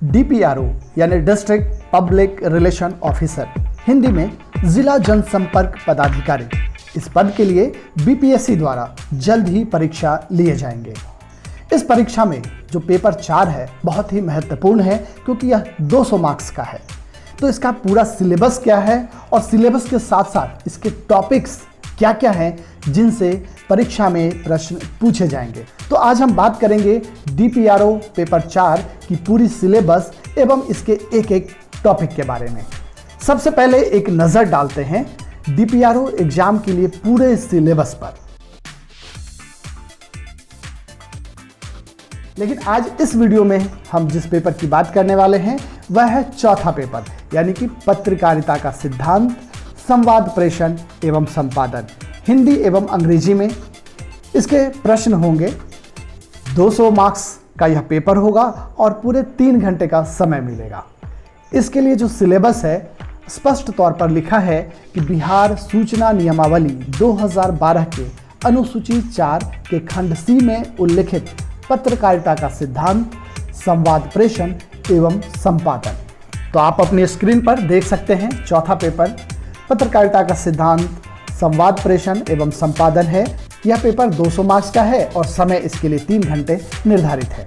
DPRO यानी district public relation officer, Hindi में जिला जनसंपर्क पदाधिकारी। इस पद के लिए BPSC द्वारा जल्द ही परीक्षा लिए जाएंगे। इस परीक्षा में जो पेपर 4 है बहुत ही महत्वपूर्ण है क्योंकि यह 200 मार्क्स का है। तो इसका पूरा सिलेबस क्या है और सिलेबस के साथ साथ इसके टॉपिक्स क्या क्या हैं जिनसे परीक्षा में प्रश्न पूछे जाएंगे। तो आज हम बात करेंगे DPRO पेपर 4 की पूरी सिलेबस एवं इसके एक एक टॉपिक के बारे में। सबसे पहले एक नज़र डालते हैं DPRO एग्जाम के लिए पूरे सिलेबस पर। लेकिन आज इस वीडियो में हम जिस पेपर की बात करने वाले हैं वह है चौथा पेपर, यानी कि पत्रकारिता का सिद्धांत, संवाद प्रेषण एवं संपादन। हिंदी एवं अंग्रेजी में इसके प्रश्न होंगे। 200 मार्क्स का यह पेपर होगा और पूरे 3 घंटे का समय मिलेगा। इसके लिए जो सिलेबस है स्पष्ट तौर पर लिखा है कि बिहार सूचना नियमावली 2012 के अनुसूची 4 के खंड C में उल्लिखित पत्रकारिता का सिद्धांत, संवाद प्रेषण एवं संपादन। तो आप अपनी स्क्रीन पर देख सकते हैं चौथा पेपर पत्रकारिता का सिद्धांत, संवाद प्रेषण एवं संपादन है। यह पेपर 200 मार्क्स का है और समय इसके लिए 3 घंटे निर्धारित है।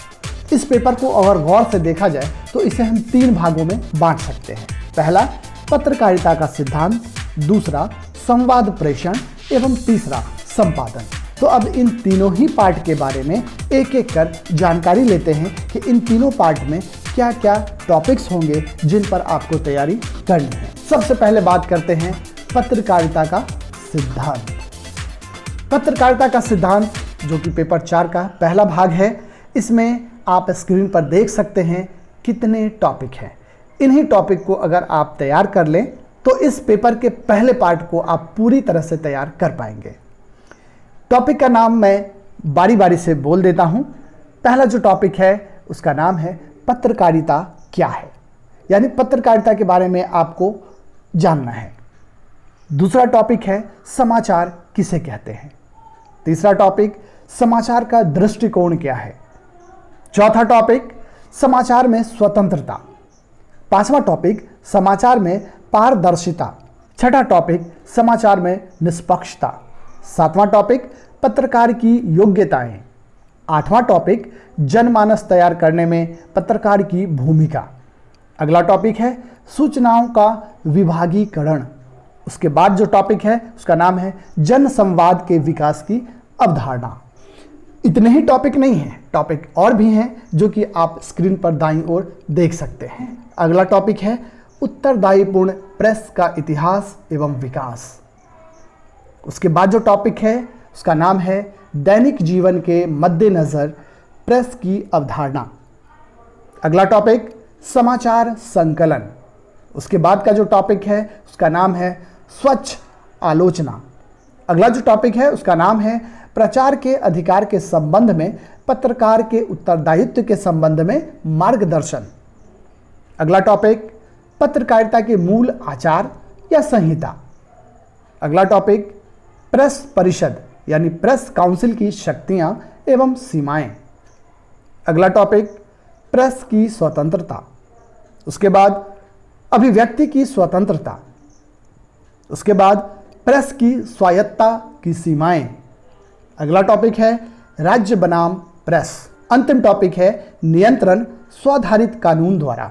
इस पेपर को अगर गौर से देखा जाए तो इसे हम 3 भागों में बांट सकते हैं। पहला पत्रकारिता का सिद्धांत, दूसरा संवाद प्रेषण एवं तीसरा संपादन। तो अब इन तीनों ही पार्ट के बारे में एक एक कर जानकारी लेते हैं कि इन तीनों पार्ट में क्या क्या टॉपिक्स होंगे जिन पर आपको तैयारी करनी है। सबसे पहले बात करते हैं पत्रकारिता का सिद्धांत। पत्रकारिता का सिद्धांत जो कि पेपर 4 का पहला भाग है, इसमें आप स्क्रीन पर देख सकते हैं कितने टॉपिक हैं। इन्हीं टॉपिक को अगर आप तैयार कर लें तो इस पेपर के पहले पार्ट को आप पूरी तरह से तैयार कर पाएंगे। टॉपिक का नाम मैं बारी बारी से बोल देता हूं। पहला जो टॉपिक है उसका नाम है पत्रकारिता क्या है, यानी पत्रकारिता के बारे में आपको जानना है। दूसरा टॉपिक है समाचार किसे कहते हैं। तीसरा टॉपिक समाचार का दृष्टिकोण क्या है। चौथा टॉपिक समाचार में स्वतंत्रता। पांचवा टॉपिक समाचार में पारदर्शिता। छठा टॉपिक समाचार में निष्पक्षता। सातवां टॉपिक पत्रकार की योग्यताएं। आठवां टॉपिक जनमानस तैयार करने में पत्रकार की भूमिका। अगला टॉपिक है सूचनाओं का विभागीकरण। उसके बाद जो टॉपिक है उसका नाम है जन संवाद के विकास की अवधारणा। इतने ही टॉपिक नहीं हैं, टॉपिक और भी हैं जो कि आप स्क्रीन पर दाईं ओर देख सकते हैं। अगला टॉपिक है उत्तरदायीपूर्ण प्रेस का इतिहास एवं विकास। उसके बाद जो टॉपिक है उसका नाम है दैनिक जीवन के मद्देनजर प्रेस की अवधारणा। अगला टॉपिक समाचार संकलन। उसके बाद का जो टॉपिक है उसका नाम है स्वच्छ आलोचना। अगला जो टॉपिक है उसका नाम है प्रचार के अधिकार के संबंध में पत्रकार के उत्तरदायित्व के संबंध में मार्गदर्शन। अगला टॉपिक पत्रकारिता के मूल आचार या संहिता। अगला टॉपिक प्रेस परिषद यानी प्रेस काउंसिल की शक्तियां एवं सीमाएं। अगला टॉपिक प्रेस की स्वतंत्रता। उसके बाद अभिव्यक्ति की स्वतंत्रता। उसके बाद प्रेस की स्वायत्तता की सीमाएं। अगला टॉपिक है राज्य बनाम प्रेस। अंतिम टॉपिक है नियंत्रण स्वाधारित कानून द्वारा।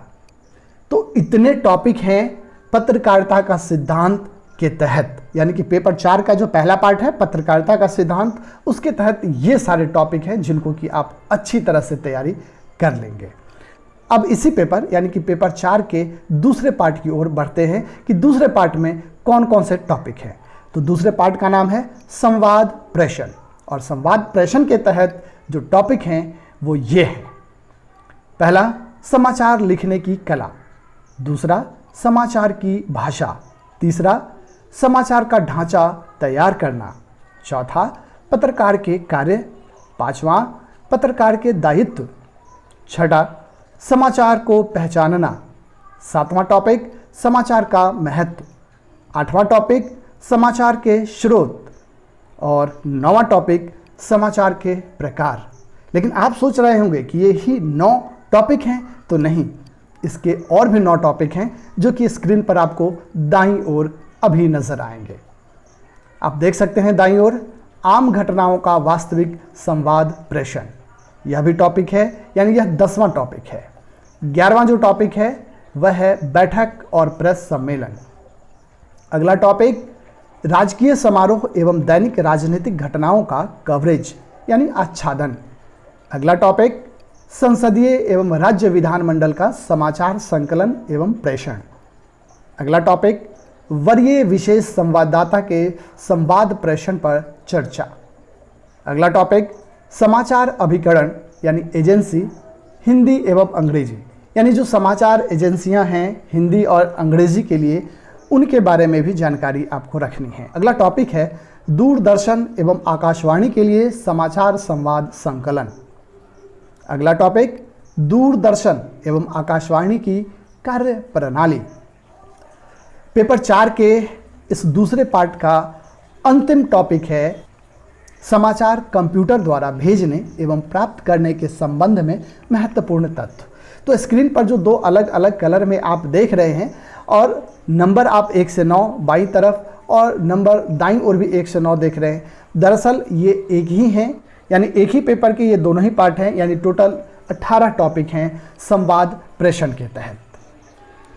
तो इतने टॉपिक हैं पत्रकारिता का सिद्धांत के तहत, यानी कि पेपर 4 का जो पहला पार्ट है पत्रकारिता का सिद्धांत, उसके तहत ये सारे टॉपिक हैं जिनको कि आप अच्छी तरह से तैयारी कर लेंगे। अब इसी पेपर यानी कि पेपर 4 के दूसरे पार्ट की ओर बढ़ते हैं कि दूसरे पार्ट में कौन कौन से टॉपिक हैं। तो दूसरे पार्ट का नाम है संवाद प्रेषण, और संवाद प्रेषण के तहत जो टॉपिक हैं वो ये हैं। पहला समाचार लिखने की कला। दूसरा समाचार की भाषा। तीसरा समाचार का ढांचा तैयार करना। चौथा पत्रकार के कार्य। पांचवा पत्रकार के दायित्व। छठा समाचार को पहचानना। सातवां टॉपिक समाचार का महत्व। आठवां टॉपिक समाचार के स्रोत। और नौवां टॉपिक समाचार के प्रकार। लेकिन आप सोच रहे होंगे कि ये ही 9 टॉपिक हैं, तो नहीं, इसके और भी 9 टॉपिक हैं जो कि स्क्रीन पर आपको दाईं ओर अभी नजर आएंगे। आप देख सकते हैं दाईं ओर आम घटनाओं का वास्तविक संवाद प्रेषण, यह भी टॉपिक है, यानी यह 10वां टॉपिक है। 11वां जो टॉपिक है वह है बैठक और प्रेस सम्मेलन। अगला टॉपिक राजकीय समारोह एवं दैनिक राजनीतिक घटनाओं का कवरेज यानी आच्छादन। अगला टॉपिक संसदीय एवं राज्य विधानमंडल का समाचार संकलन एवं प्रेषण। अगला टॉपिक वरीय विशेष संवाददाता के संवाद प्रेषण पर चर्चा। अगला टॉपिक समाचार अभिकरण यानी एजेंसी, हिंदी एवं अंग्रेजी, यानी जो समाचार एजेंसियां हैं हिंदी और अंग्रेजी के लिए, उनके बारे में भी जानकारी आपको रखनी है। अगला टॉपिक है दूरदर्शन एवं आकाशवाणी के लिए समाचार संवाद संकलन। अगला टॉपिक दूरदर्शन एवं आकाशवाणी की कार्य प्रणाली। पेपर 4 के इस दूसरे पार्ट का अंतिम टॉपिक है समाचार कंप्यूटर द्वारा भेजने एवं प्राप्त करने के संबंध में महत्वपूर्ण तथ्य। तो स्क्रीन पर जो 2 अलग अलग कलर में आप देख रहे हैं और नंबर आप 1 से 9 बाईं तरफ और नंबर दाईं ओर भी 1 से 9 देख रहे हैं, दरअसल ये एक ही हैं, यानी एक ही पेपर के ये दोनों ही पार्ट हैं, यानी टोटल 18 टॉपिक हैं संवाद प्रेषण के तहत।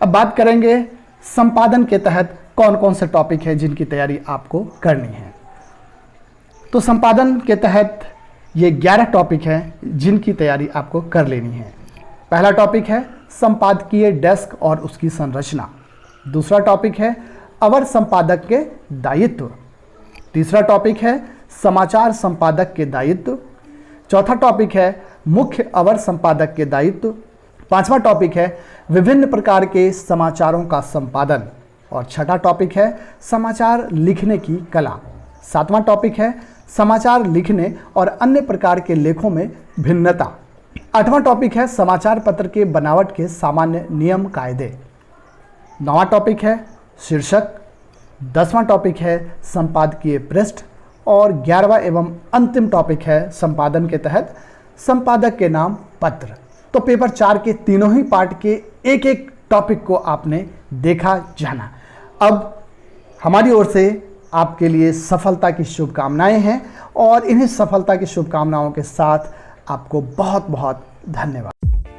अब बात करेंगे संपादन के तहत कौन कौन से टॉपिक हैं जिनकी तैयारी आपको करनी है। तो संपादन के तहत ये 11 टॉपिक हैं जिनकी तैयारी आपको कर लेनी है। पहला टॉपिक है संपादकीय डेस्क और उसकी संरचना। दूसरा टॉपिक है अवर संपादक के दायित्व। तीसरा टॉपिक है समाचार संपादक के दायित्व। चौथा टॉपिक है मुख्य अवर संपादक के दायित्व। 5वां टॉपिक है विभिन्न प्रकार के समाचारों का संपादन। और 6ठा टॉपिक है समाचार लिखने की कला। 7वां टॉपिक है समाचार लिखने और अन्य प्रकार के लेखों में भिन्नता। 8वां टॉपिक है समाचार पत्र के बनावट के सामान्य नियम कायदे। 9वां टॉपिक है शीर्षक। 10वां टॉपिक है संपादकीय पृष्ठ। और 11वां एवं अंतिम टॉपिक है संपादन के तहत संपादक के नाम पत्र। तो पेपर 4 के तीनों ही पार्ट के एक एक टॉपिक को आपने देखा जाना। अब हमारी ओर से आपके लिए सफलता की शुभकामनाएं हैं और इन्हीं सफलता की शुभकामनाओं के साथ आपको बहुत बहुत धन्यवाद।